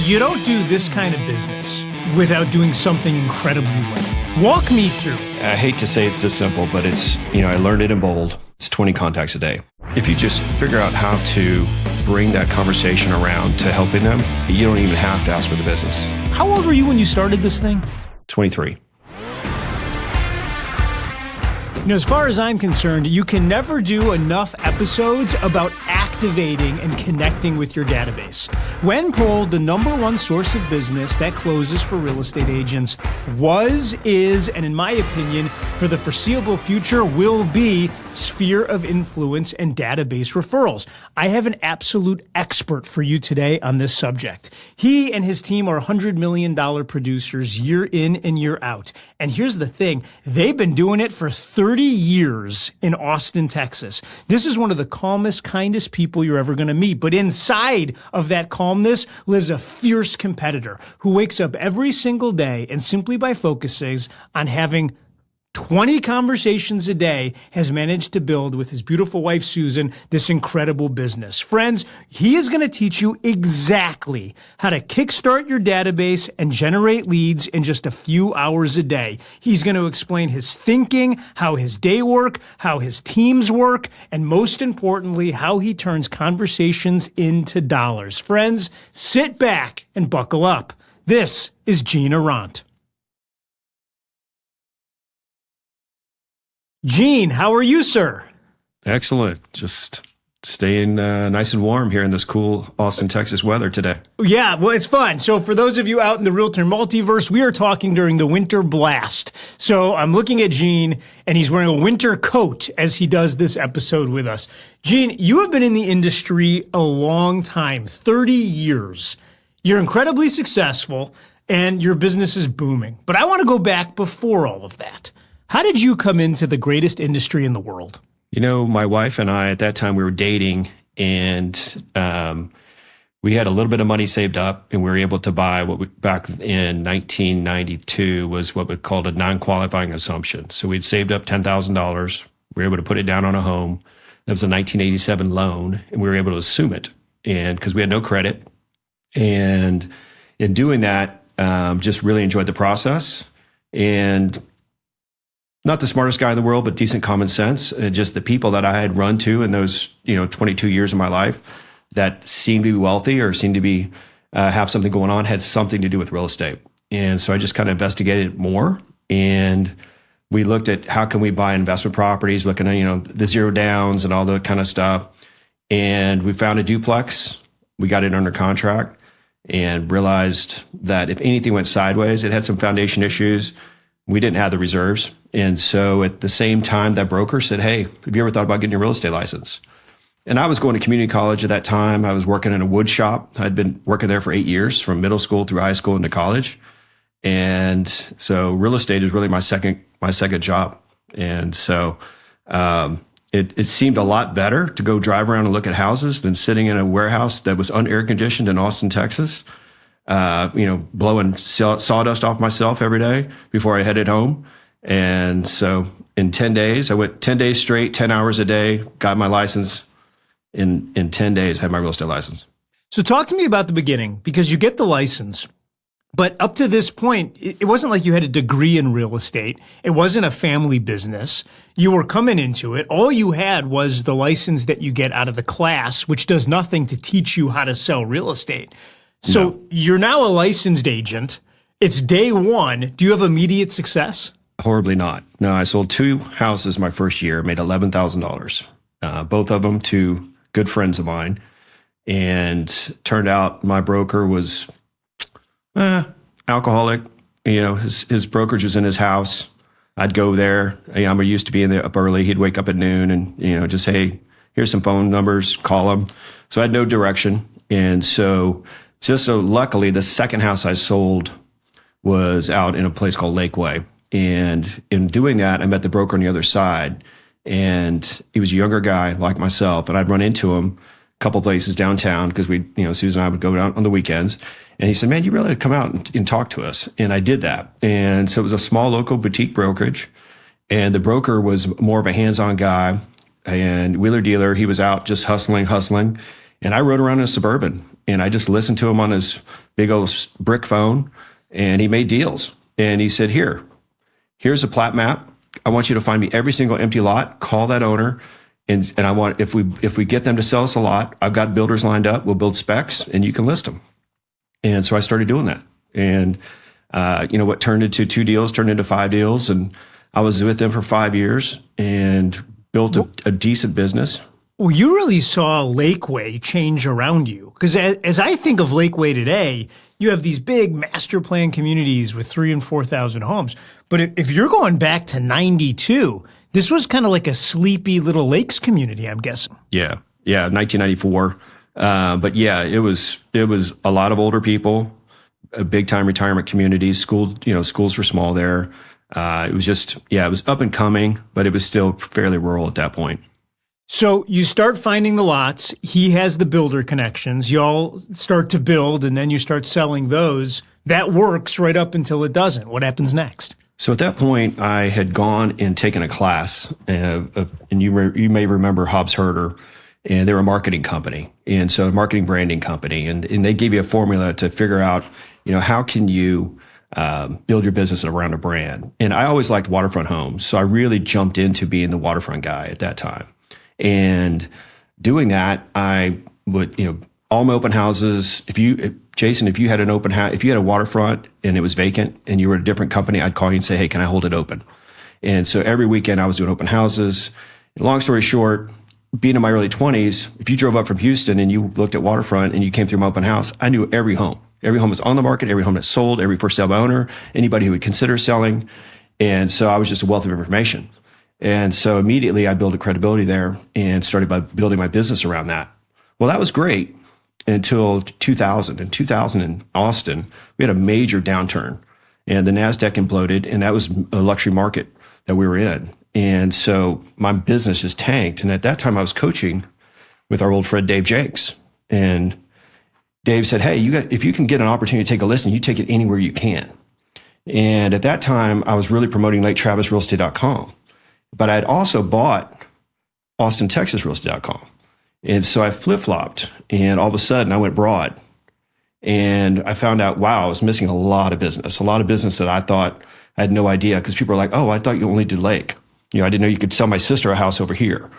You don't do this kind of business without doing something incredibly well. Walk me through. I hate to say it's this simple, but it's, I learned it in bold. It's 20 contacts a day. If you just figure out how to bring that conversation around to helping them, you don't even have to ask for the business. How old were you when you started this thing? 23. As far as I'm concerned, you can never do enough episodes about activating and connecting with your database. When polled, the #1 source of business that closes for real estate agents was, is, and in my opinion, for the foreseeable future will be sphere of influence and database referrals. I have an absolute expert for you today on this subject. He and his team are $100 million producers year in and year out. And here's the thing, they've been doing it for 30 years in Austin, Texas. This is one of the calmest, kindest people you're ever going to meet. But inside of that calmness lives a fierce competitor who wakes up every single day and simply by focusing on having 20 conversations a day has managed to build with his beautiful wife, Susan, this incredible business. Friends, he is going to teach you exactly how to kickstart your database and generate leads in just a few hours a day. He's going to explain his thinking, how his day work, how his teams work, and most importantly, how he turns conversations into dollars. Friends, sit back and buckle up. This is Gene Arant. Gene, how are you, sir? Excellent. Just staying nice and warm here in this cool Austin, Texas weather today. Yeah, well, it's fun. So for those of you out in the Realtor Multiverse, we are talking during the winter blast. So I'm looking at Gene, and he's wearing a winter coat as he does this episode with us. Gene, you have been in the industry a long time, 30 years. You're incredibly successful, and your business is booming. But I want to go back before all of that. How did you come into the greatest industry in the world? My wife and I, at that time, we were dating, and we had a little bit of money saved up, and we were able to buy what we, back in 1992 was what we called a non-qualifying assumption. So we'd saved up $10,000. We were able to put it down on a home. That was a 1987 loan, and we were able to assume it, and because we had no credit. And in doing that, just really enjoyed the process. And not the smartest guy in the world, but decent common sense. And just the people that I had run to in those, 22 years of my life that seemed to be wealthy or seemed to be have something going on had something to do with real estate. And so I just kind of investigated more, and we looked at how can we buy investment properties, looking at, the zero downs and all that kind of stuff. And we found a duplex. We got it under contract and realized that if anything went sideways, it had some foundation issues. We didn't have the reserves. And so at the same time, that broker said, hey, have you ever thought about getting your real estate license? And I was going to community college at that time. I was working in a wood shop. I'd been working there for 8 years, from middle school through high school into college. And so real estate is really my second job. And so it seemed a lot better to go drive around and look at houses than sitting in a warehouse that was un-air conditioned in Austin, Texas. Blowing sawdust off myself every day before I headed home. And so in 10 days, I went 10 days straight, 10 hours a day, got my license. In 10 days, had my real estate license. So talk to me about the beginning, because you get the license, but up to this point, it wasn't like you had a degree in real estate. It wasn't a family business. You were coming into it. All you had was the license that you get out of the class, which does nothing to teach you how to sell real estate. So You're now a licensed agent. It's day one. Do you have immediate success? Horribly not. No, I sold 2 houses my first year, made $11,000, both of them to good friends of mine. And turned out my broker was alcoholic. His brokerage was in his house. I'd go there. I'm used to being there up early. He'd wake up at noon and, just, hey, here's some phone numbers, call him. So I had no direction. And so luckily, the second house I sold was out in a place called Lakeway. And in doing that, I met the broker on the other side. And he was a younger guy like myself. And I'd run into him a couple places downtown because Susan and I would go down on the weekends. And he said, man, you really ought to come out and talk to us. And I did that. And so it was a small local boutique brokerage. And the broker was more of a hands-on guy and wheeler dealer. He was out just hustling. And I rode around in a Suburban and I just listened to him on his big old brick phone, and he made deals. And he said, here's a plat map. I want you to find me every single empty lot, call that owner. And I want, if we get them to sell us a lot, I've got builders lined up, we'll build specs and you can list them. And so I started doing that. And, what turned into 2 deals turned into 5 deals. And I was with them for 5 years and built a decent business. Well, you really saw Lakeway change around you. Because as I think of Lakeway today, you have these big master plan communities with 3,000 and 4,000 homes. But if you're going back to 92, this was kind of like a sleepy little lakes community, I'm guessing. Yeah, 1994. But yeah, it was a lot of older people, a big time retirement community. Schools were small there. It was up and coming, but it was still fairly rural at that point. So you start finding the lots. He has the builder connections. Y'all start to build, and then you start selling those. That works right up until it doesn't. What happens next? So at that point, I had gone and taken a class, and you may remember Hobbs Herder, and they were a marketing company, and so a marketing branding company, and they gave you a formula to figure out, how can you build your business around a brand. And I always liked waterfront homes, so I really jumped into being the waterfront guy at that time. And doing that, I would, all my open houses, if you had an open house, if you had a waterfront and it was vacant and you were a different company, I'd call you and say, hey, can I hold it open? And so every weekend I was doing open houses. Long story short, being in my early 20s, if you drove up from Houston and you looked at waterfront and you came through my open house, I knew every home. Every home was on the market, every home that sold, every for sale by owner, anybody who would consider selling. And so I was just a wealth of information. And so immediately I built a credibility there and started by building my business around that. Well, that was great until 2000. In 2000 in Austin, we had a major downturn and the NASDAQ imploded, and that was a luxury market that we were in. And so my business just tanked. And at that time I was coaching with our old friend, Dave Jensen. And Dave said, hey, if you can get an opportunity to take a listing, you take it anywhere you can. And at that time I was really promoting LakeTravisRealEstate.com. But I had also bought AustinTexasRealEstate.com. And so I flip-flopped, and all of a sudden I went broad. And I found out, wow, I was missing a lot of business that I thought I had no idea, because people were like, oh, I thought you only did Lake. I didn't know you could sell my sister a house over here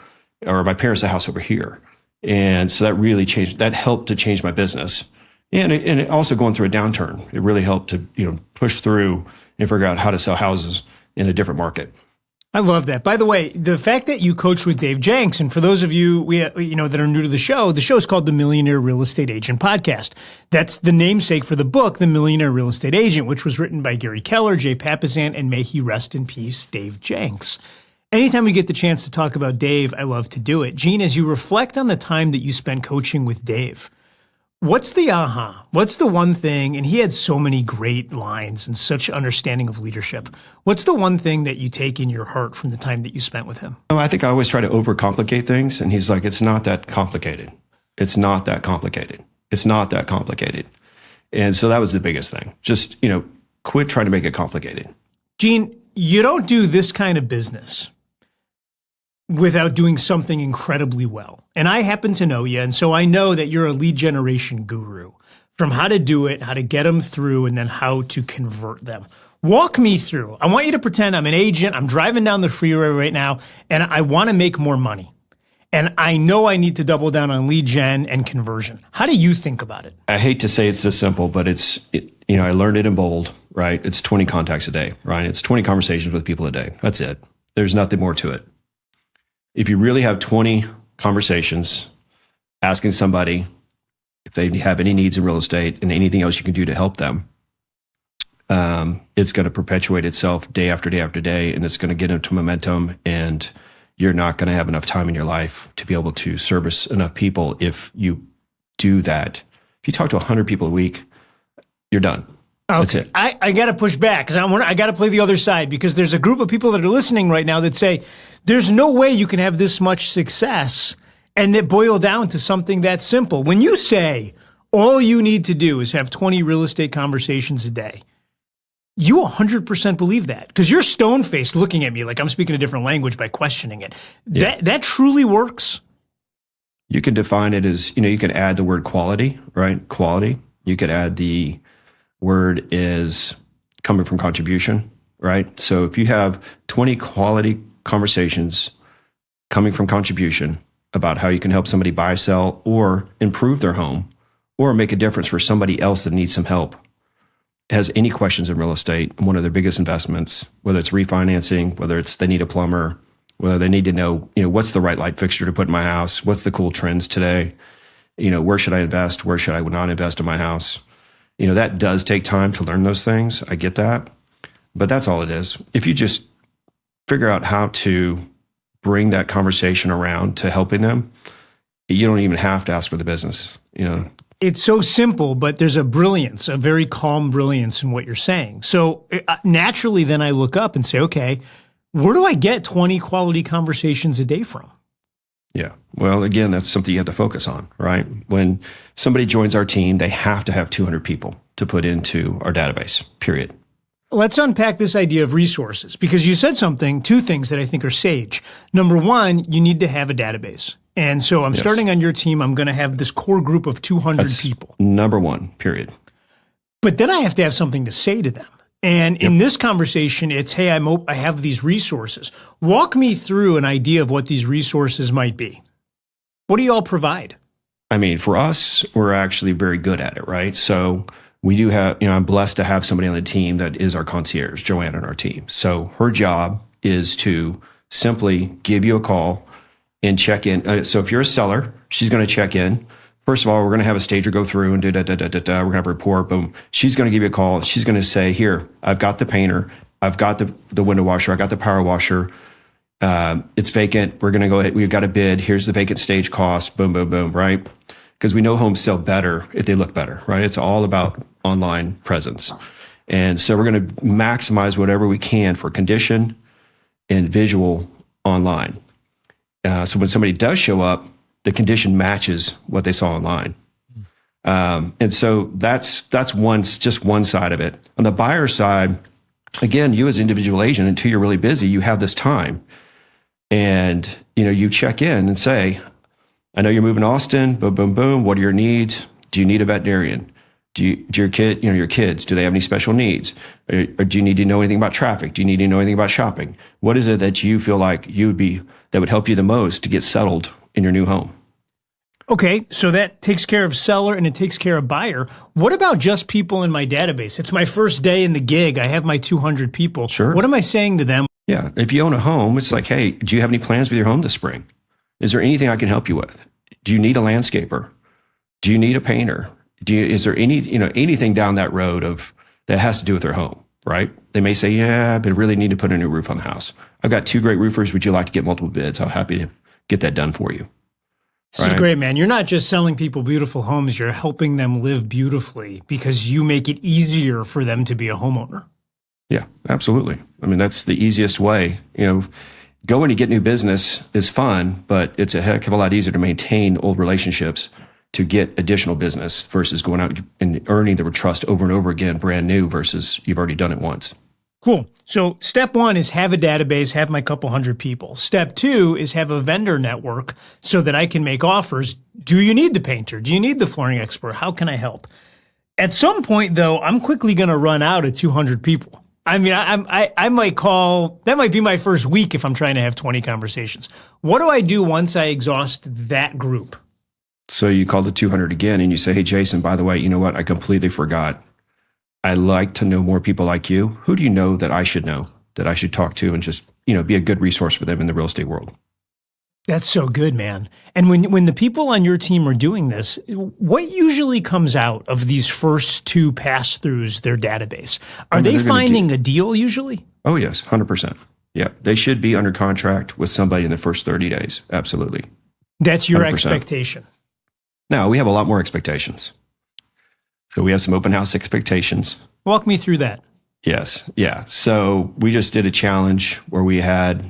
or my parents a house over here. And so that really helped to change my business. And it also going through a downturn, it really helped to, push through and figure out how to sell houses in a different market. I love that. By the way, the fact that you coach with Dave Jensen, for those of you that are new to the show is called the Millionaire Real Estate Agent Podcast. That's the namesake for the book, The Millionaire Real Estate Agent, which was written by Gary Keller, Jay Papasan, and may he rest in peace, Dave Jensen. Anytime we get the chance to talk about Dave, I love to do it. Gene, as you reflect on the time that you spent coaching with Dave, what's the aha? What's the one thing? And he had so many great lines and such understanding of leadership. What's the one thing that you take in your heart from the time that you spent with him? I think I always try to overcomplicate things. And he's like, it's not that complicated. It's not that complicated. It's not that complicated. And so that was the biggest thing. Just, quit trying to make it complicated. Gene, you don't do this kind of business without doing something incredibly well. And I happen to know you, and so I know that you're a lead generation guru, from how to do it, how to get them through, and then how to convert them. Walk me through. I want you to pretend I'm an agent. I'm driving down the freeway right now, and I want to make more money. And I know I need to double down on lead gen and conversion. How do you think about it? I hate to say it's this simple, but I learned it in bold, right? It's 20 contacts a day, right? It's 20 conversations with people a day. That's it. There's nothing more to it. If you really have 20 conversations asking somebody if they have any needs in real estate and anything else you can do to help them, it's going to perpetuate itself day after day after day, and it's going to get into momentum, and you're not going to have enough time in your life to be able to service enough people if you do that. If you talk to 100 people a week, you're done. Okay. That's it. I got to push back because I got to play the other side, because there's a group of people that are listening right now that say, there's no way you can have this much success and it boil down to something that simple. When you say all you need to do is have 20 real estate conversations a day, you 100% believe that, because you're stone-faced looking at me like I'm speaking a different language by questioning it. Yeah. That truly works? You can define it as, you can add the word quality, right? Quality. You could add the word is coming from contribution, right? So if you have 20 quality conversations coming from contribution about how you can help somebody buy, sell, or improve their home, or make a difference for somebody else that needs some help, has any questions in real estate, one of their biggest investments, whether it's refinancing, whether it's they need a plumber, whether they need to know, what's the right light fixture to put in my house, what's the cool trends today, where should I invest, where should I not invest in my house? That does take time to learn those things. I get that, but that's all it is. If you just figure out how to bring that conversation around to helping them, you don't even have to ask for the business, It's so simple, but there's a brilliance, a very calm brilliance in what you're saying. So naturally, then I look up and say, okay, where do I get 20 quality conversations a day from? Yeah. Well, again, that's something you have to focus on, right? When somebody joins our team, they have to have 200 people to put into our database, period. Let's unpack this idea of resources, because you said two things that I think are sage. Number one, you need to have a database. And so I'm starting on your team. I'm going to have this core group of 200 people. Number one, period. But then I have to have something to say to them. And in this conversation, it's, hey, I have these resources. Walk me through an idea of what these resources might be. What do you all provide? I mean, for us, we're actually very good at it, right? So we do have, I'm blessed to have somebody on the team that is our concierge, Joanne, on our team. So her job is to simply give you a call and check in. So if you're a seller, she's going to check in. First of all, we're going to have a stager go through and do da-da-da-da-da. We're going to have a report. Boom. She's going to give you a call. She's going to say, here, I've got the painter. I've got the window washer. I got the power washer. It's vacant. We're going to go ahead. We've got a bid. Here's the vacant stage cost. Boom, boom, boom, right? Because we know homes sell better if they look better, right? It's all about online presence. And so we're going to maximize whatever we can for condition and visual online. So when somebody does show up, the condition matches what they saw online. And so that's just one side of it. On the buyer side, again, you as an individual agent, until you're really busy, you have this time. And, you check in and say, I know you're moving to Austin, boom, boom, boom. What are your needs? Do you need a veterinarian? Do your kids, do they have any special needs? Or do you need to know anything about traffic? Do you need to know anything about shopping? What is it that you feel like that would help you the most to get settled in your new home? Okay, so that takes care of seller and it takes care of buyer. What about just people in my database? It's my first day in the gig. I have my 200 people. Sure. What am I saying to them? Yeah, if you own a home, it's like, hey, do you have any plans with your home this spring? Is there anything I can help you with? Do you need a landscaper? Do you need a painter? Is there anything down that road that has to do with their home, right? They may say, yeah, but I really need to put a new roof on the house. I've got 2 great roofers. Would you like to get multiple bids? I'm happy to get that done for you. This is great, man. You're not just selling people beautiful homes. You're helping them live beautifully because you make it easier for them to be a homeowner. Yeah, absolutely. I mean, that's the easiest way. Going to get new business is fun, but it's a heck of a lot easier to maintain old relationships to get additional business versus going out and earning the trust over and over again, brand new, versus you've already done it once. Cool. So step 1 is have a database, have my couple hundred people. Step 2 is have a vendor network so that I can make offers. Do you need the painter? Do you need the flooring expert? How can I help? At some point, though, I'm quickly going to run out of 200 people. I mean, I might call, that might be my first week if I'm trying to have 20 conversations. What do I do once I exhaust that group? So you call the 200 again and you say, hey, Jason, by the way, you know what? I completely forgot. I like to know more people like you. Who do you know, that I should talk to and just, be a good resource for them in the real estate world? That's so good, man. And when the people on your team are doing this, what usually comes out of these first 2 pass-throughs their database? Are they finding a deal usually? Oh, yes, 100%. Yeah, they should be under contract with somebody in the first 30 days. Absolutely. That's your 100%. Expectation. No, we have a lot more expectations. So we have some open house expectations. Walk me through that. Yes. Yeah. So we just did a challenge where we had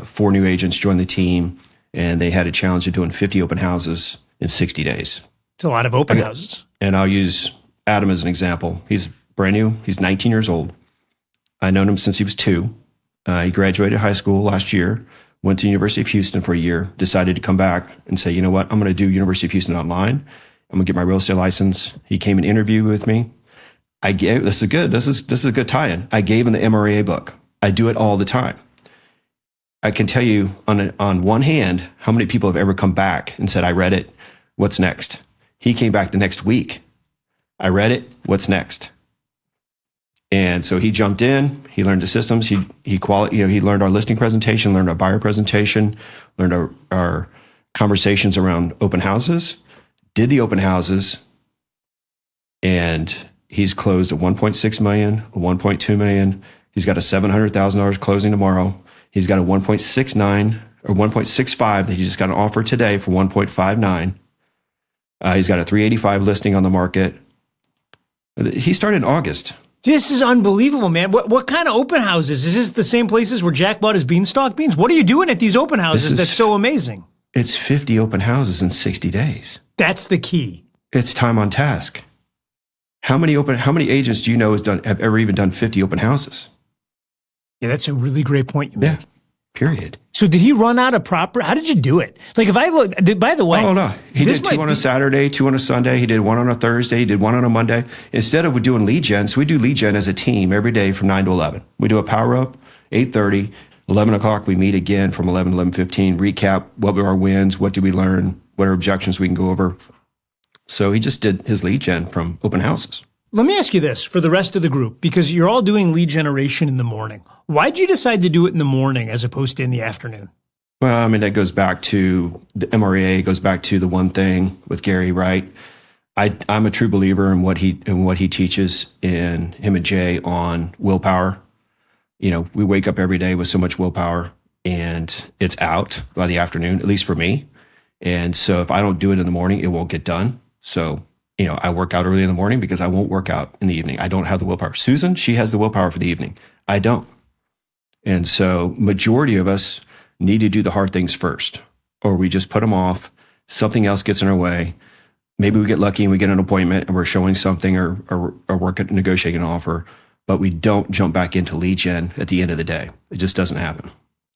4 new agents join the team, and they had a challenge of doing 50 open houses in 60 days. It's a lot of open houses. And I'll use Adam as an example. He's brand new. He's 19 years old. I've known him since he was 2. He graduated high school last year, went to University of Houston for a year, decided to come back and say, you know what, I'm going to do University of Houston online. I'm going to get my real estate license. He came and interviewed with me. This is a good tie-in. I gave him the MREA book. I do it all the time. I can tell you on one hand how many people have ever come back and said, I read it. What's next? He came back the next week. I read it. What's next? And so he jumped in. He learned the systems. He learned our listing presentation, learned our buyer presentation, learned our conversations around open houses, did the open houses, and he's closed a 1.6 million, a 1.2 million. He's got a $700,000 closing tomorrow. He's got a 1.69 or 1.65 that he just got an offer today for 1.59. He's got a 385 listing on the market. He started in August. This is unbelievable, man. What kind of open houses? Is this the same places where Jack bought his beanstalk beans? What are you doing at these open houses that's so amazing? It's 50 open houses in 60 days. That's the key. It's time on task. How many agents do you know have ever even done 50 open houses? Yeah, that's a really great point you make. Yeah, period. So did he run out of property? How did you do it? Like if I look, by the way. Oh, no. He did 2 on a Saturday, 2 on a Sunday. He did 1 on a Thursday. He did 1 on a Monday. Instead of doing lead gen, so we do lead gen as a team every day from 9 to 11. We do a power up, 8:30, 11 o'clock. We meet again from 11 to 11:15, recap what were our wins, what did we learn, what are objections we can go over. So he just did his lead gen from open houses. Let me ask you this for the rest of the group, because you're all doing lead generation in the morning. Why'd you decide to do it in the morning as opposed to in the afternoon? Well, I mean, that goes back to the MREA, goes back to the one thing with Gary, right? I'm a true believer in what he teaches in him and Jay on willpower. You know, we wake up every day with so much willpower and it's out by the afternoon, at least for me. And so if I don't do it in the morning, it won't get done. So, you know, I work out early in the morning because I won't work out in the evening. I don't have the willpower. Susan, she has the willpower for the evening. I don't. And so majority of us need to do the hard things first, or we just put them off. Something else gets in our way. Maybe we get lucky and we get an appointment and we're showing something or work at negotiating an offer, but we don't jump back into lead gen at the end of the day. It just doesn't happen.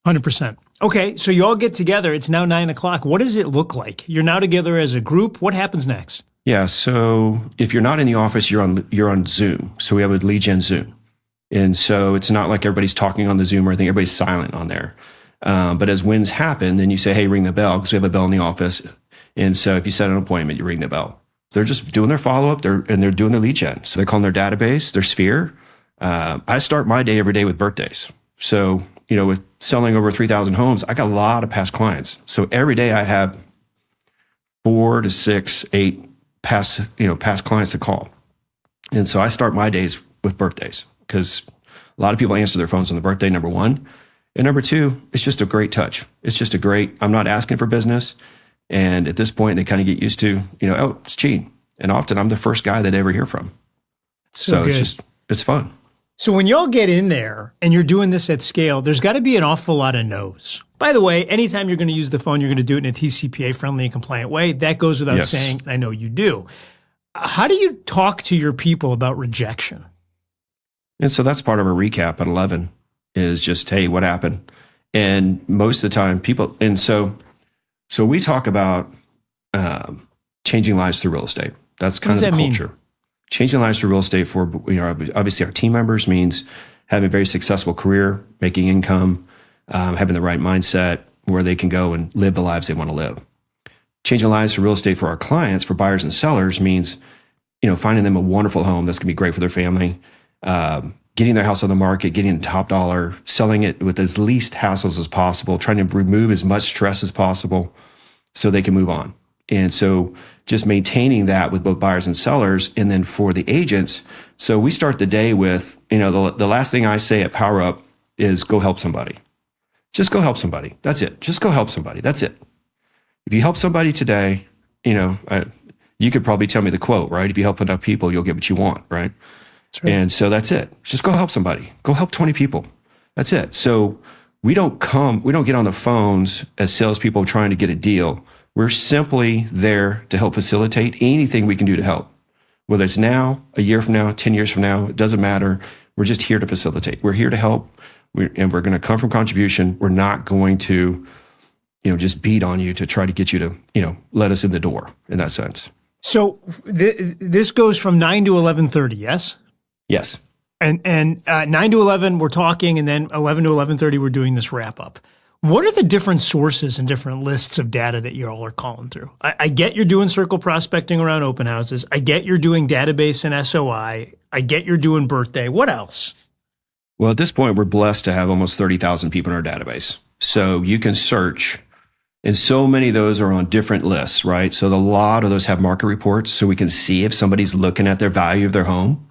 100%. Okay, so you all get together. It's now 9 o'clock. What does it look like? You're now together as a group. What happens next? Yeah, so if you're not in the office, you're on Zoom. So we have a lead gen Zoom. And so it's not like everybody's talking on the Zoom or anything. Everybody's silent on there. But as wins happen, then you say, hey, ring the bell, because we have a bell in the office. And so if you set an appointment, you ring the bell. They're just doing their follow-up, they're doing their lead gen. So they're calling their database, their sphere. I start my day every day with birthdays. So, you know, with selling over 3,000 homes, I got a lot of past clients. So every day I have 4 to 6, 8 past clients to call. And so I start my days with birthdays because a lot of people answer their phones on the birthday, number one. And number two, it's just a great touch. It's just I'm not asking for business. And at this point, they kind of get used to, you know, oh, it's Gene. And often I'm the first guy that they ever hear from. So it's fun. So when y'all get in there and you're doing this at scale, there's got to be an awful lot of no's. By the way, anytime you're going to use the phone, you're going to do it in a TCPA-friendly and compliant way. That goes without saying, and I know you do. How do you talk to your people about rejection? And so that's part of a recap at 11 is just, hey, what happened? And most of the time people, and so we talk about changing lives through real estate. That's kind of the culture. Mean? Changing lives through real estate for, you know, obviously our team members means having a very successful career, making income, having the right mindset where they can go and live the lives they want to live. Changing lives through real estate for our clients, for buyers and sellers means, you know, finding them a wonderful home that's going to be great for their family, getting their house on the market, getting the top dollar, selling it with as least hassles as possible, trying to remove as much stress as possible so they can move on. And so just maintaining that with both buyers and sellers. And then for the agents, so we start the day with, you know, the last thing I say at Power Up is go help somebody. Just go help somebody. That's it. Just go help somebody. That's it. If you help somebody today, you know, you could probably tell me the quote, right? If you help enough people, you'll get what you want, right? That's right. And so that's it. Just go help somebody. Go help 20 people. That's it. So we don't get on the phones as salespeople trying to get a deal. We're simply there to help facilitate anything we can do to help. Whether it's now, a year from now, 10 years from now, it doesn't matter. We're just here to facilitate. We're here to help and we're going to come from contribution. We're not going to, just beat on you to try to get you to, let us in the door in that sense. So this goes from 9 to 11:30, yes? Yes. And 9 to 11, we're talking, and then 11 to 11:30, we're doing this wrap up. What are the different sources and different lists of data that you all are calling through? I get you're doing circle prospecting around open houses. I get you're doing database and SOI. I get you're doing birthday. What else? Well, at this point, we're blessed to have almost 30,000 people in our database. So you can search, and so many of those are on different lists, right? So a lot of those have market reports, so we can see if somebody's looking at their value of their home.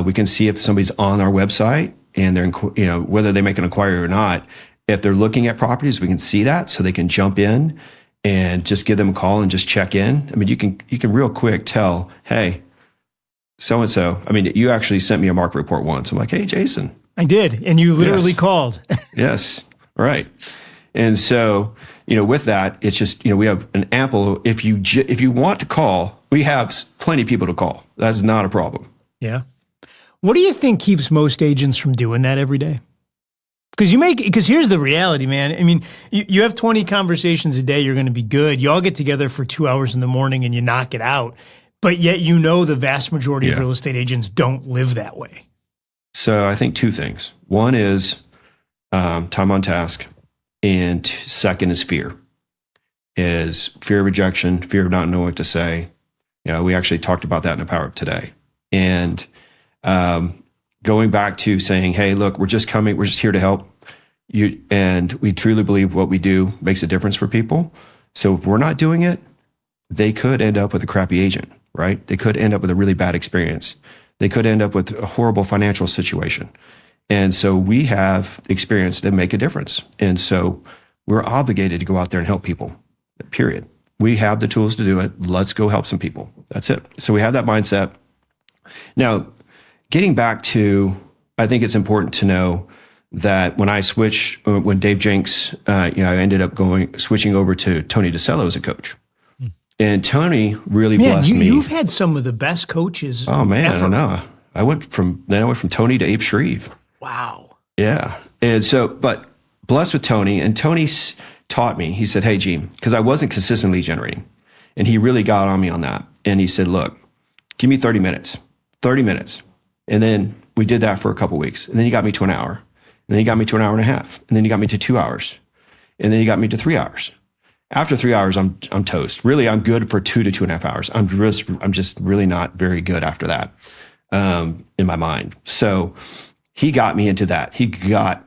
We can see if somebody's on our website and they're, whether they make an inquiry or not. If they're looking at properties, we can see that, so they can jump in and just give them a call and just check in. I mean, you can real quick tell, hey, so-and-so. I mean, you actually sent me a market report once. I'm like, hey, Jason. I did, and you literally called. Yes, right. And so, with that, it's just, we have an ample, if you want to call, we have plenty of people to call. That's not a problem. Yeah. What do you think keeps most agents from doing that every day? Because here's the reality, man. I mean, you have 20 conversations a day, you're going to be good. You all get together for 2 hours in the morning and you knock it out. But yet, the vast majority of real estate agents don't live that way. So I think two things. One is time on task. And second is fear. Is fear of rejection, fear of not knowing what to say. We actually talked about that in the Power Up today. And going back to saying, hey, look, we're just here to help you. And we truly believe what we do makes a difference for people. So if we're not doing it, they could end up with a crappy agent, right? They could end up with a really bad experience. They could end up with a horrible financial situation. And so we have experience to make a difference. And so we're obligated to go out there and help people, period. We have the tools to do it. Let's go help some people. That's it. So we have that mindset. Now, getting back to, I think it's important to know that when Dave Jenks, I ended up switching over to Tony DeCello as a coach. And Tony really blessed me. You've had some of the best coaches. Oh man, ever. I don't know. I went from Tony to Abe Shreve. Wow. Yeah. And so, but blessed with Tony, and Tony taught me, he said, hey, Gene, because I wasn't consistently generating. And he really got on me on that. And he said, look, give me 30 minutes. And then we did that for a couple of weeks. And then he got me to an hour. And then he got me to an hour and a half. And then he got me to 2 hours. And then he got me to 3 hours. After 3 hours, I'm toast. Really, I'm good for 2 to 2.5 hours. I'm just really not very good after that in my mind. So he got me into that. He got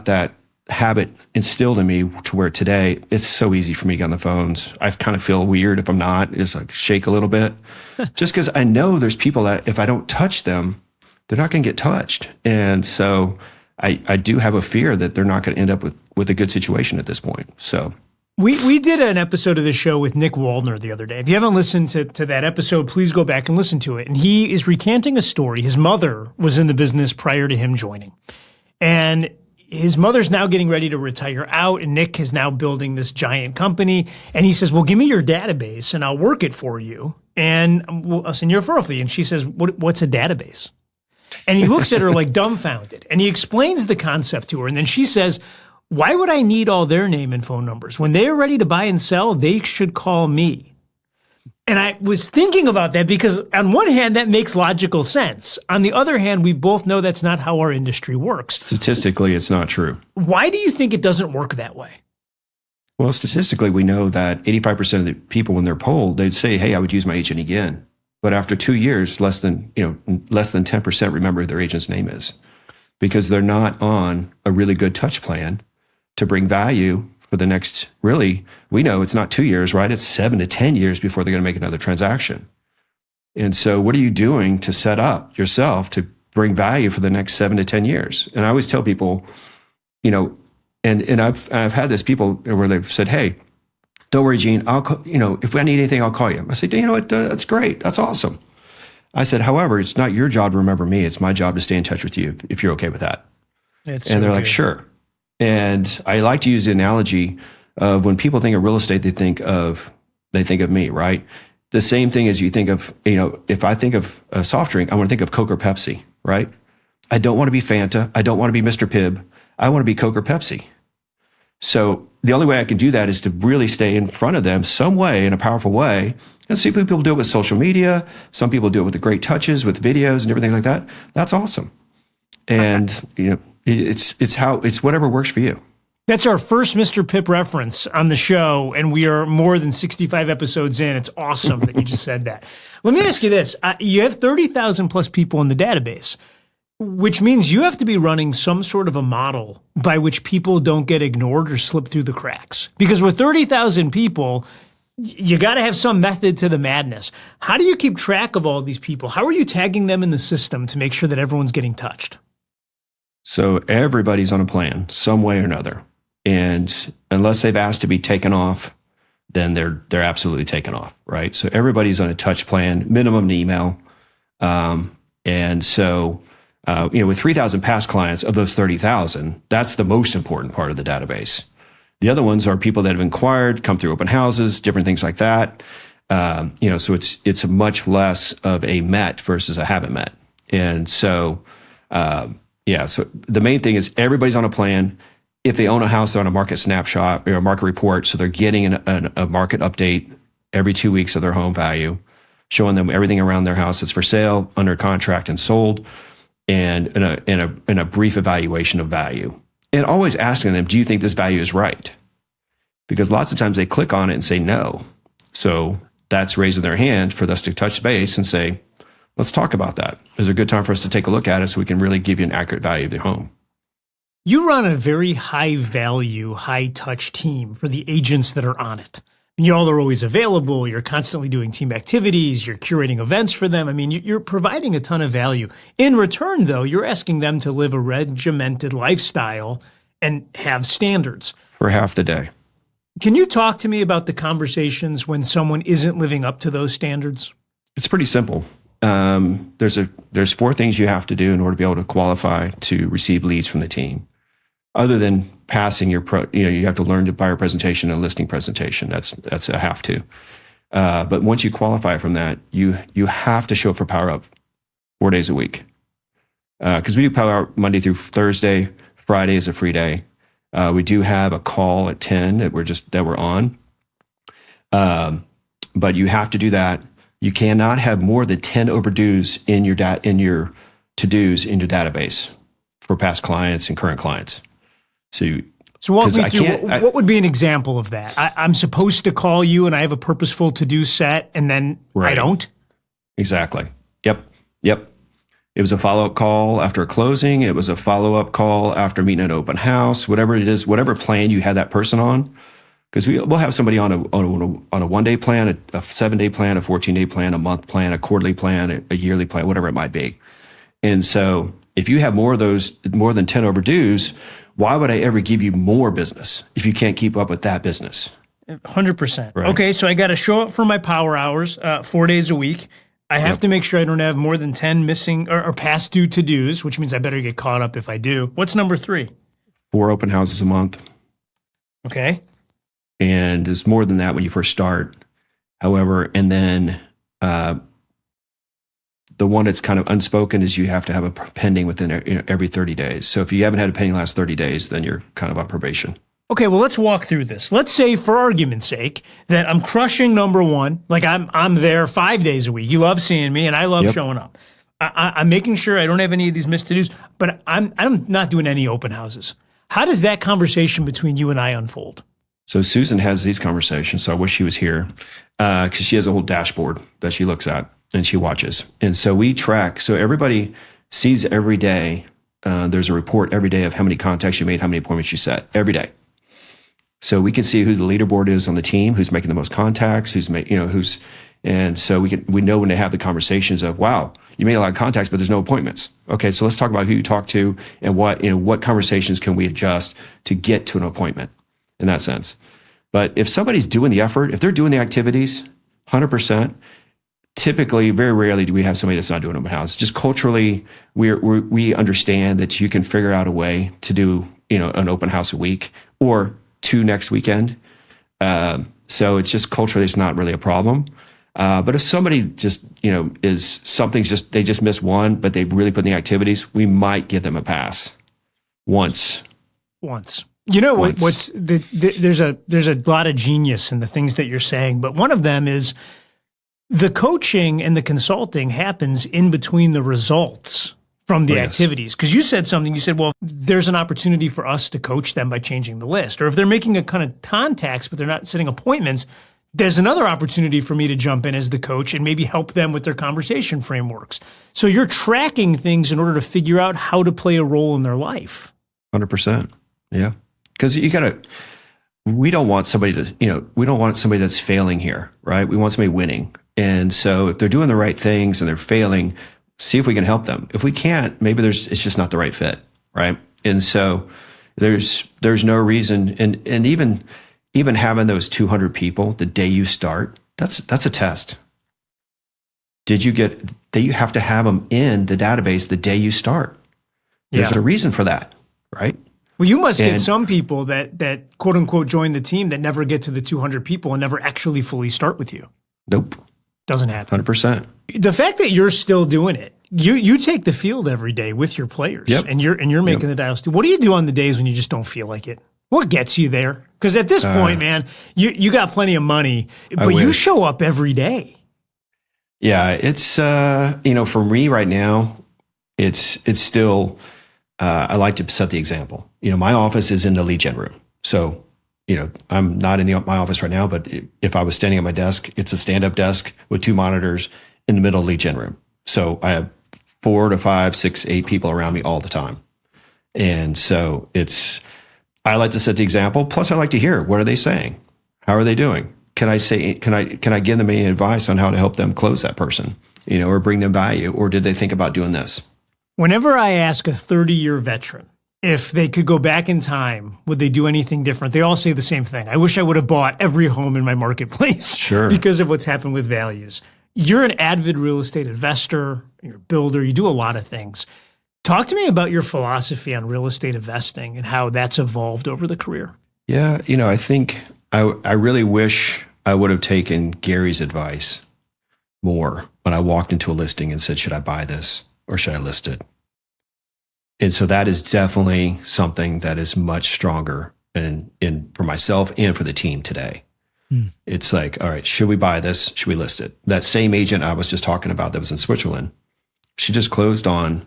that habit instilled in me to where today it's so easy for me to get on the phones. I kind of feel weird if I'm not. It's like shake a little bit, just because I know there's people that if I don't touch them, they're not going to get touched. And so I do have a fear that they're not going to end up with a good situation at this point. So we did an episode of the show with Nick Waldner the other day. If you haven't listened to that episode, please go back and listen to it. And he is recanting a story. His mother was in the business prior to him joining. And his mother's now getting ready to retire out, and Nick is now building this giant company. And he says, well, give me your database and I'll work it for you. And I'll send you a referral fee. And she says, what's a database? And he looks at her like dumbfounded. And he explains the concept to her. And then she says, why would I need all their name and phone numbers? When they are ready to buy and sell, they should call me. And I was thinking about that because on one hand, that makes logical sense. On the other hand, we both know that's not how our industry works. Statistically, it's not true. Why do you think it doesn't work that way? Well, statistically, we know that 85% of the people, when they're polled, they'd say, hey, I would use my agent again. But after 2 years, less than 10% remember who their agent's name is, because they're not on a really good touch plan to bring value for the next, really, we know it's not 2 years, right? It's 7 to 10 years before they're going to make another transaction. And so what are you doing to set up yourself to bring value for the next 7 to 10 years? And I always tell people, and I've had this people where they've said, hey, don't worry, Gene, I'll call, if I need anything, I'll call you. I said, you know what? That's great. That's awesome. I said, however, it's not your job to remember me. It's my job to stay in touch with you if you're okay with that. And they're like, sure. And I like to use the analogy of when people think of real estate, they think of me, right? The same thing as you think of, if I think of a soft drink, I want to think of Coke or Pepsi, right? I don't want to be Fanta. I don't want to be Mr. Pibb. I want to be Coke or Pepsi. So the only way I can do that is to really stay in front of them some way, in a powerful way. And see people do it with social media. Some people do it with the great touches, with videos and everything like that. That's awesome. And it's whatever works for you. That's our first Mr. Pip reference on the show, and we are more than 65 episodes in. It's awesome that you just said that. Let me ask you this. You have 30,000 plus people in the database, which means you have to be running some sort of a model by which people don't get ignored or slip through the cracks. Because with 30,000 people, you got to have some method to the madness. How do you keep track of all these people? How are you tagging them in the system to make sure that everyone's getting touched? So everybody's on a plan, some way or another. And unless they've asked to be taken off, then they're absolutely taken off, right? So everybody's on a touch plan, minimum an email. And so, with 3,000 past clients of those 30,000, that's the most important part of the database. The other ones are people that have inquired, come through open houses, different things like that. So it's much less of a met versus a haven't met. And so, so the main thing is everybody's on a plan. If they own a house, they're on a market snapshot or a market report. So they're getting a market update every 2 weeks of their home value, showing them everything around their house that's for sale, under contract, and sold, and in a brief evaluation of value. And always asking them, do you think this value is right? Because lots of times they click on it and say no. So that's raising their hand for us to touch base and say, let's talk about that. Is there a good time for us to take a look at it so we can really give you an accurate value of the home? You run a very high value, high touch team for the agents that are on it. You all are always available. You're constantly doing team activities. You're curating events for them. I mean, you're providing a ton of value. In return, though, you're asking them to live a regimented lifestyle and have standards. For half the day. Can you talk to me about the conversations when someone isn't living up to those standards? It's pretty simple. There's 4 things you have to do in order to be able to qualify to receive leads from the team. Other than passing you have to learn to buyer presentation and listing presentation. That's a have to. But once you qualify from that, you have to show up for Power Up 4 days a week. Because we do Power Up Monday through Thursday. Friday is a free day. We do have a call at 10 that we're on. But you have to do that. You cannot have more than 10 overdues in your to-dos in your database for past clients and current clients. So walk me through, what would be an example of that? I'm supposed to call you and I have a purposeful to-do set and then I don't? Exactly. Yep. It was a follow-up call after a closing. It was a follow-up call after meeting an open house, whatever it is, whatever plan you had that person on. Because we'll have somebody on a 1-day plan, a 7-day plan, a 14-day plan, a month plan, a quarterly plan, a yearly plan, whatever it might be. And so if you have more than 10 overdues, why would I ever give you more business if you can't keep up with that business? 100%. Right. Okay, so I got to show up for my power hours 4 days a week. I have to make sure I don't have more than 10 missing or past due to-dos, which means I better get caught up if I do. What's number 3? 4 open houses a month. Okay. And it's more than that when you first start. However, and then the one that's kind of unspoken is you have to have a pending within every 30 days. So if you haven't had a pending last 30 days, then you're kind of on probation. Okay, well, let's walk through this. Let's say, for argument's sake, that I'm crushing number 1. Like I'm there 5 days a week. You love seeing me, and I love showing up. I'm making sure I don't have any of these missed to-dos, but I'm not doing any open houses. How does that conversation between you and I unfold? So Susan has these conversations. So I wish she was here because she has a whole dashboard that she looks at and she watches. And so we track. So everybody sees every day. There's a report every day of how many contacts you made, how many appointments you set every day. So we can see who the leaderboard is on the team, who's making the most contacts, and so we know when to have the conversations of, wow, you made a lot of contacts, but there's no appointments. Okay, so let's talk about who you talk to and what conversations can we adjust to get to an appointment in that sense. But if somebody's doing the effort, if they're doing the activities, 100%, typically, very rarely do we have somebody that's not doing open house. Just culturally, we understand that you can figure out a way to do an open house a week or 2 next weekend. So it's just culturally, it's not really a problem. But if somebody just, they just missed one, but they've really put in the activities, we might give them a pass once. You know, there's a lot of genius in the things that you're saying, but one of them is the coaching and the consulting happens in between the results from the activities. Because you said something, you said, well, there's an opportunity for us to coach them by changing the list. Or if they're making a kind of contacts, but they're not setting appointments, there's another opportunity for me to jump in as the coach and maybe help them with their conversation frameworks. So you're tracking things in order to figure out how to play a role in their life. 100%. Yeah. Because we don't want somebody that's failing here, right? We want somebody winning. And so if they're doing the right things and they're failing, see if we can help them. If we can't, maybe it's just not the right fit, right? And so there's no reason, and even having those 200 people the day you start, that's a test. You have to have them in the database the day you start. There's a reason for that, right? Well, you must get some people that quote unquote join the team that never get to the 200 people and never actually fully start with you. Nope. Doesn't happen. 100%. The fact that you're still doing it, you take the field every day with your players, and you're making the dials too. What do you do on the days when you just don't feel like it? What gets you there? Because at this point, man, you got plenty of money, but you show up every day. Yeah, it's for me right now, it's still I like to set the example. My office is in the lead gen room, so. I'm not in my office right now, but if I was standing at my desk, it's a stand-up desk with 2 monitors in the middle of the lead gen room. So I have 4 to 5, 6, 8 people around me all the time. And so I like to set the example. Plus I like to hear, what are they saying? How are they doing? Can I give them any advice on how to help them close that person, or bring them value? Or did they think about doing this? Whenever I ask a 30-year veteran, if they could go back in time, would they do anything different? They all say the same thing. I wish I would have bought every home in my marketplace because of what's happened with values. You're an avid real estate investor, you're a builder, you do a lot of things. Talk to me about your philosophy on real estate investing and how that's evolved over the career. Yeah, I think I really wish I would have taken Gary's advice more when I walked into a listing and said, should I buy this or should I list it? And so that is definitely something that is much stronger in for myself and for the team today. It's like, all right, should we buy this? Should we list it? That same agent I was just talking about that was in Switzerland, she just closed on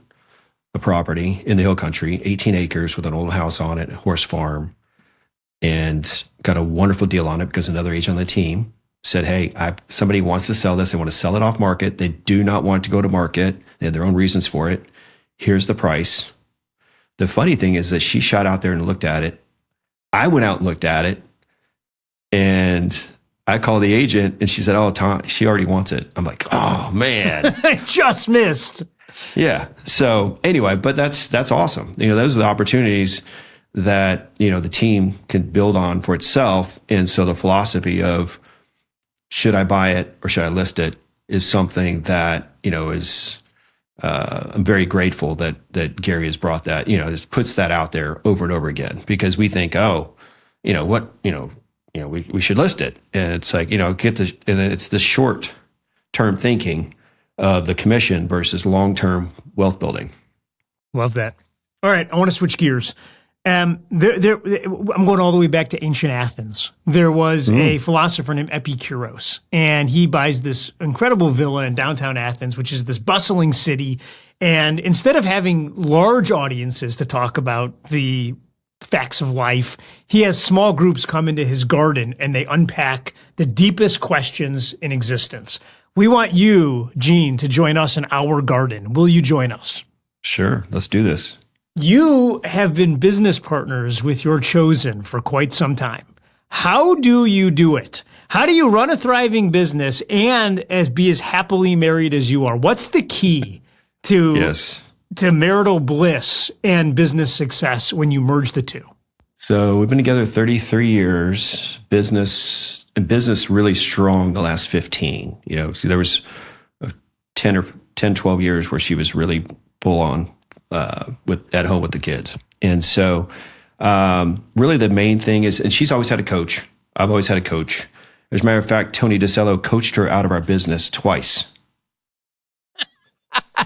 a property in the hill country, 18 acres with an old house on it, a horse farm, and got a wonderful deal on it because another agent on the team said, hey, somebody wants to sell this. They want to sell it off market. They do not want it to go to market. They have their own reasons for it. Here's the price. The funny thing is that she shot out there and looked at it. I went out and looked at it, and I called the agent, and she said, oh, Tom, she already wants it. I'm like, oh, man. I just missed. Yeah. So anyway, but that's awesome. Those are the opportunities that, the team can build on for itself. And so the philosophy of should I buy it or should I list it is something that, is I'm very grateful that Gary has brought that, just puts that out there over and over again, because we think, we should list it. And it's like, it's the short term thinking of the commission versus long-term wealth building. Love that. All right. I want to switch gears. I'm going all the way back to ancient Athens. There was a philosopher named Epicurus, and he buys this incredible villa in downtown Athens, which is this bustling city. And instead of having large audiences to talk about the facts of life, he has small groups come into his garden and they unpack the deepest questions in existence. We want you, Gene, to join us in our garden. Will you join us? Sure. Let's do this. You have been business partners with your chosen for quite some time. How do you do it? How do you run a thriving business and be as happily married as you are? What's the key to marital bliss and business success when you merge the two? So we've been together 33 years, business really strong the last 15. So there was 10, 12 years where she was really full on at home with the kids. And so really the main thing is, and she's always had a coach. I've always had a coach. As a matter of fact, Tony DeCello coached her out of our business twice.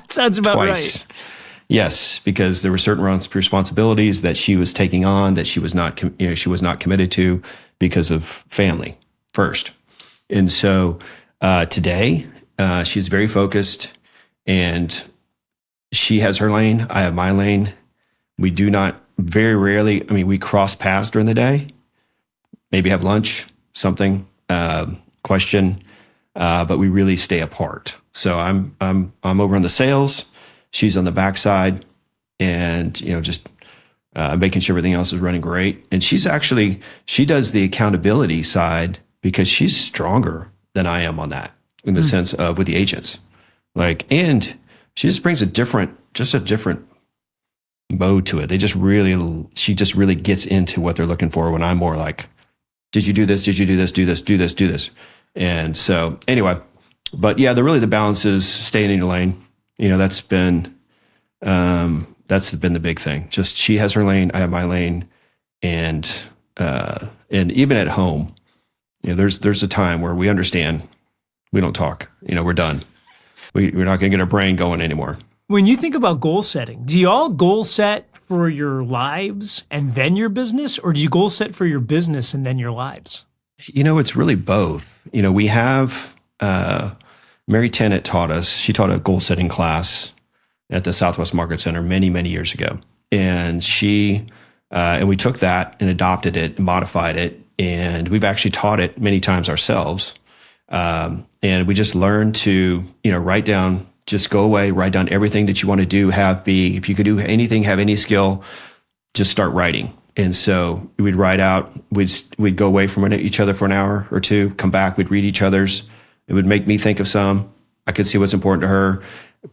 Sounds about right. Yes, because there were certain responsibilities that she was taking on that she was not committed to because of family first. And so today, she's very focused, and she has her lane. I have my lane. We do not, very rarely, we cross paths during the day, maybe have lunch, something, question, but we really stay apart. So I'm over on the sales, she's on the backside, and just making sure everything else is running great. And she does the accountability side because she's stronger than I am on that, in the sense of with the agents. And she just brings a different mode to it. She just really gets into what they're looking for, when I'm more like, did you do this? Did you do this? Do this, do this, do this. And so anyway, but yeah, the balance is staying in your lane. That's been the big thing. Just, she has her lane, I have my lane. And even at home, there's a time where we understand, we don't talk, we're done. We're not going to get our brain going anymore. When you think about goal setting, do you all goal set for your lives and then your business, or do you goal set for your business and then your lives? It's really both. We have, Mary Tennant she taught a goal setting class at the Southwest Market Center many, many years ago. And and we took that and adopted it and modified it. And we've actually taught it many times ourselves. And we just learned to, write down, just go away, write down everything that you want to do, if you could do anything, have any skill, just start writing. And so we'd write out, we'd go away from each other for an hour or two, come back, we'd read each other's. It would make me think of some. I could see what's important to her,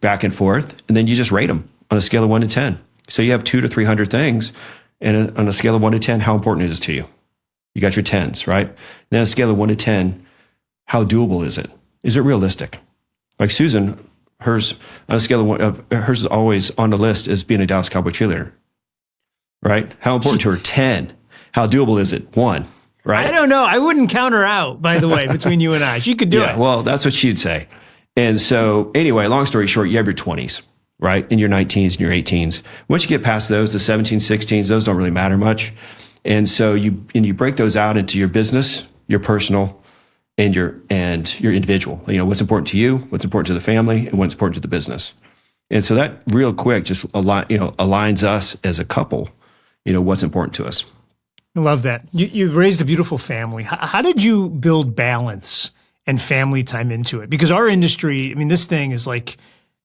back and forth. And then you just rate them on a scale of 1 to 10. So you have 200 to 300 things. And on a scale of 1 to 10, how important it is to you? You got your 10s, right? And then on a scale of 1 to 10, how doable is it? Is it realistic? Like Susan, hers on a scale of 1, hers is always on the list as being a Dallas Cowboy cheerleader, right? How important to her? 10. How doable is it? 1, right? I don't know. I wouldn't count her out, by the way, between you and I. She could do it. Well, that's what she'd say. And so anyway, long story short, you have your 20s, right? And your 19s and your 18s. Once you get past those, the 17s, 16s, those don't really matter much. And so you break those out into your business, your personal, and your individual. What's important to you, what's important to the family, and what's important to the business. And so that real quick just aligns us as a couple, what's important to us. I love that. You've raised a beautiful family. How did you build balance and family time into it? Because our industry, this thing is like,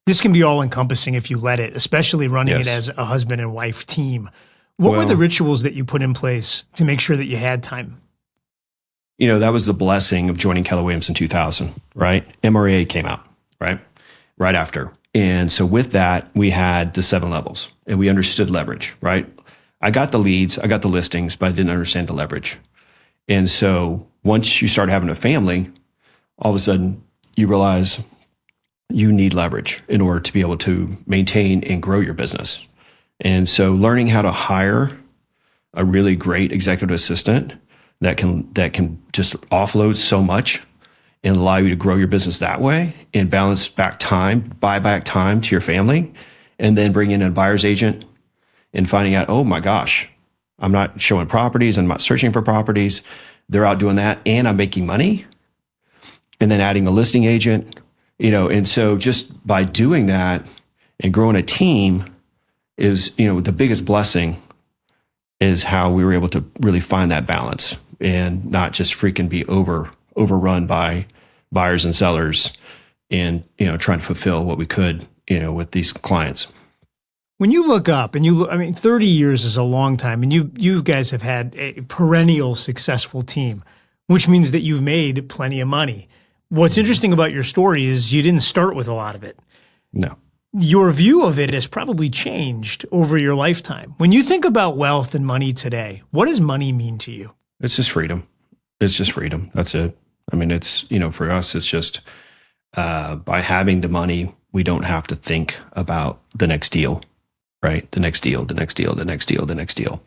this can be all encompassing if you let it, especially running it as a husband and wife team. What were the rituals that you put in place to make sure that you had time? That was the blessing of joining Keller Williams in 2000, right? MREA came out, right? Right after. And so with that, we had the 7 levels, and we understood leverage, right? I got the leads, I got the listings, but I didn't understand the leverage. And so once you start having a family, all of a sudden you realize you need leverage in order to be able to maintain and grow your business. And so learning how to hire a really great executive assistant that can just offload so much and allow you to grow your business that way and balance back time, buy back time to your family, and then bring in a buyer's agent and finding out, oh my gosh, I'm not showing properties, I'm not searching for properties. They're out doing that and I'm making money. And then adding a listing agent, and so just by doing that and growing a team is, the biggest blessing is how we were able to really find that balance and not just freaking be overrun by buyers and sellers and, trying to fulfill what we could, with these clients. When you look up and 30 years is a long time, and you guys have had a perennial successful team, which means that you've made plenty of money. What's interesting about your story is you didn't start with a lot of it. No. Your view of it has probably changed over your lifetime. When you think about wealth and money today, what does money mean to you? It's just freedom. It's just freedom. That's it. It's, for us, it's just by having the money, we don't have to think about the next deal, right? The next deal, the next deal, the next deal, the next deal.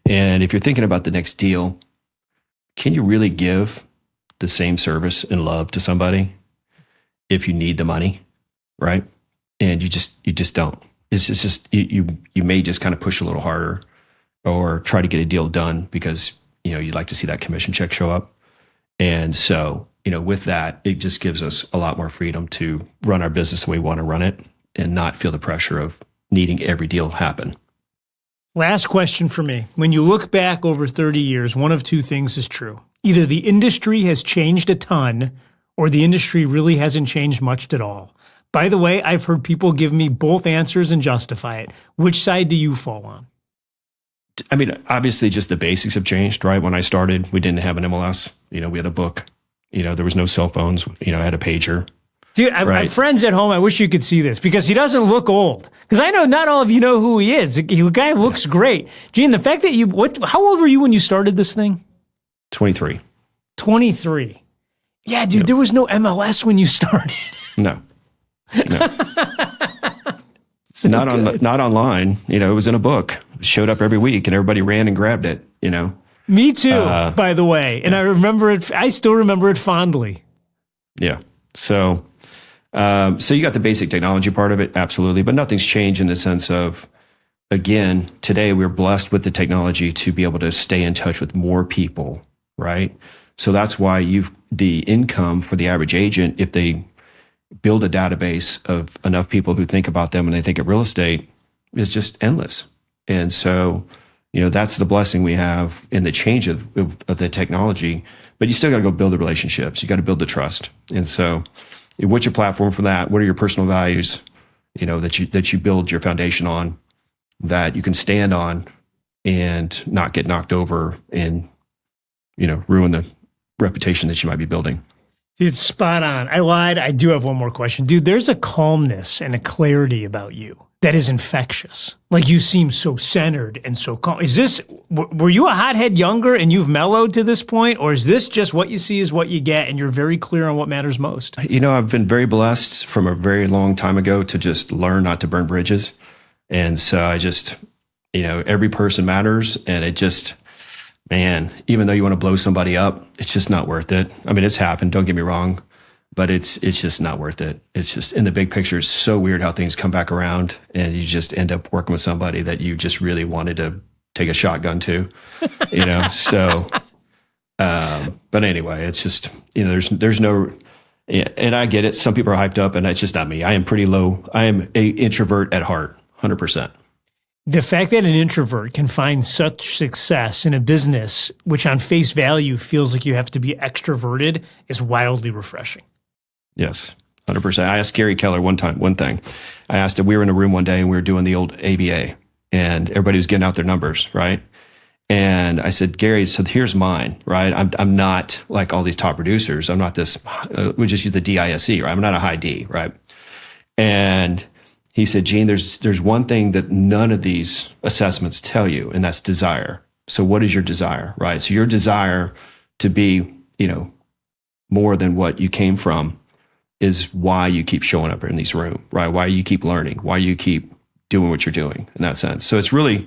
And if you're thinking about the next deal, can you really give the same service and love to somebody if you need the money, right? And you just don't. It's just you may just kind of push a little harder or try to get a deal done because you'd like to see that commission check show up. And so with that, it just gives us a lot more freedom to run our business the way we want to run it and not feel the pressure of needing every deal happen. Last question for me. When you look back over 30 years, one of two things is true. Either the industry has changed a ton or the industry really hasn't changed much at all. By the way, I've heard people give me both answers and justify it. Which side do you fall on? I mean, obviously just the basics have changed, right? When I started, we didn't have an MLS. We had a book. There was no cell phones. I had a pager. Dude, I have friends at home. I wish you could see this because he doesn't look old. Because I know not all of you know who he is. The guy looks great. Gene, the fact that how old were you when you started this thing? 23. 23. Yeah, dude, there was no MLS when you started. No. Not online. It was in a book. It showed up every week and everybody ran and grabbed it, Me too, by the way. And I still remember it fondly. Yeah. So you got the basic technology part of it, absolutely, but nothing's changed in the sense of, again, today we're blessed with the technology to be able to stay in touch with more people, right? So that's why the income for the average agent, if they build a database of enough people who think about them and they think of real estate, is just endless. And so, that's the blessing we have in the change of the technology, but you still got to go build the relationships. You got to build the trust. And so what's your platform for that? What are your personal values, that you build your foundation on, that you can stand on and not get knocked over and, ruin the reputation that you might be building. Dude, spot on. I lied. I do have one more question. Dude, there's a calmness and a clarity about you that is infectious. Like you seem so centered and so calm. Were you a hothead younger and you've mellowed to this point? Or is this just what you see is what you get and you're very clear on what matters most? I've been very blessed from a very long time ago to just learn not to burn bridges. And so I just, every person matters. And it just, man, even though you want to blow somebody up, it's just not worth it. I mean, it's happened, don't get me wrong, but it's just not worth it. It's just, in the big picture, it's so weird how things come back around and you just end up working with somebody that you just really wanted to take a shotgun to, so, but anyway, it's just, there's no, and I get it. Some people are hyped up and that's just not me. I am pretty low. I am an introvert at heart, 100%. The fact that an introvert can find such success in a business, which on face value feels like you have to be extroverted, is wildly refreshing. Yes, 100%. I asked Gary Keller one thing. I asked him, we were in a room one day and we were doing the old ABA and everybody was getting out their numbers, right? And I said, Gary, so here's mine, right? I'm not like all these top producers. I'm not this, we just use the DISE, right? I'm not a high D, right? And he said, Gene, there's one thing that none of these assessments tell you, and that's desire. So what is your desire, right? So your desire to be, more than what you came from is why you keep showing up in these rooms, right? Why you keep learning, why you keep doing what you're doing in that sense. So it's really,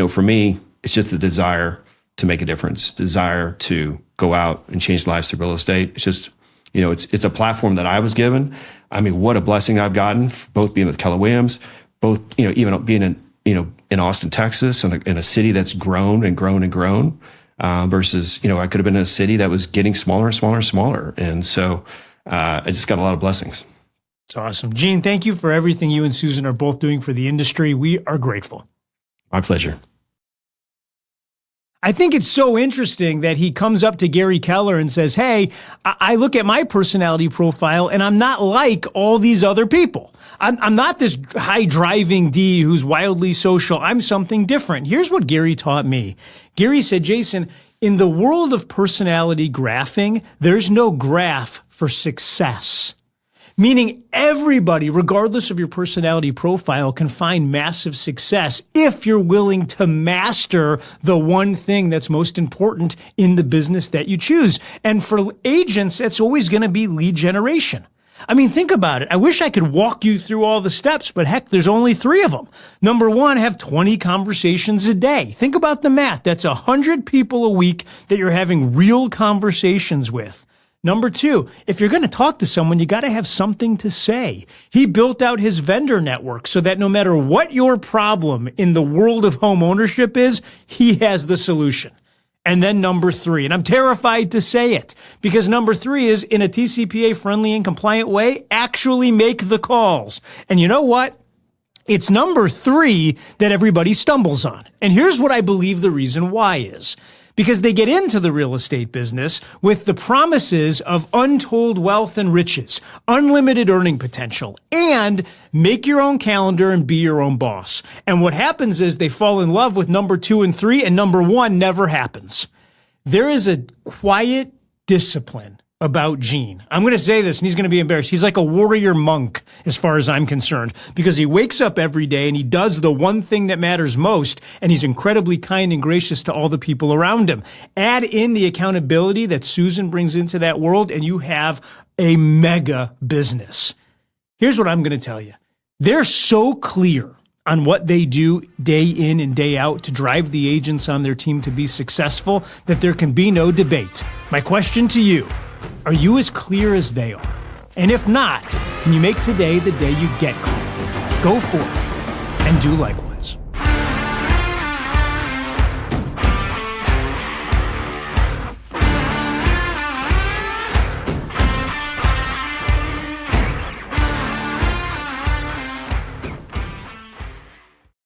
for me, it's just the desire to make a difference, desire to go out and change lives through real estate. It's just, it's a platform that I was given. I mean, what a blessing I've gotten, both being with Keller Williams, both, even being in Austin, Texas, in a city that's grown and grown and grown, versus, I could have been in a city that was getting smaller and smaller and smaller. And so I just got a lot of blessings. It's awesome. Gene, thank you for everything you and Susan are both doing for the industry. We are grateful. My pleasure. I think it's so interesting that he comes up to Gary Keller and says, hey, I look at my personality profile and I'm not like all these other people. I'm not this high driving D who's wildly social. I'm something different. Here's what Gary taught me. Gary said, Jason, in the world of personality graphing, there's no graph for success. Meaning everybody, regardless of your personality profile, can find massive success if you're willing to master the one thing that's most important in the business that you choose. And for agents, that's always going to be lead generation. I mean, think about it. I wish I could walk you through all the steps, but heck, there's only 3 of them. Number 1, have 20 conversations a day. Think about the math. That's 100 people a week that you're having real conversations with. Number two, if you're going to talk to someone, you got to have something to say. He built out his vendor network so that no matter what your problem in the world of home ownership is, he has the solution. And then number three, and I'm terrified to say it, because number three is, in a TCPA friendly and compliant way, actually make the calls. And you know what? It's number three that everybody stumbles on. And here's what I believe the reason why is. Because they get into the real estate business with the promises of untold wealth and riches, unlimited earning potential, and make your own calendar and be your own boss. And what happens is they fall in love with number two and three, and number one never happens. There is a quiet discipline about Gene. I'm going to say this, and he's going to be embarrassed. He's like a warrior monk as far as I'm concerned, because he wakes up every day and he does the one thing that matters most, and he's incredibly kind and gracious to all the people around him. Add in the accountability that Susan brings into that world, and you have a mega business. Here's what I'm going to tell you. They're so clear on what they do day in and day out to drive the agents on their team to be successful that there can be no debate. My question to you, are you as clear as they are? And if not, can you make today the day you get clear? Go forth and do likewise.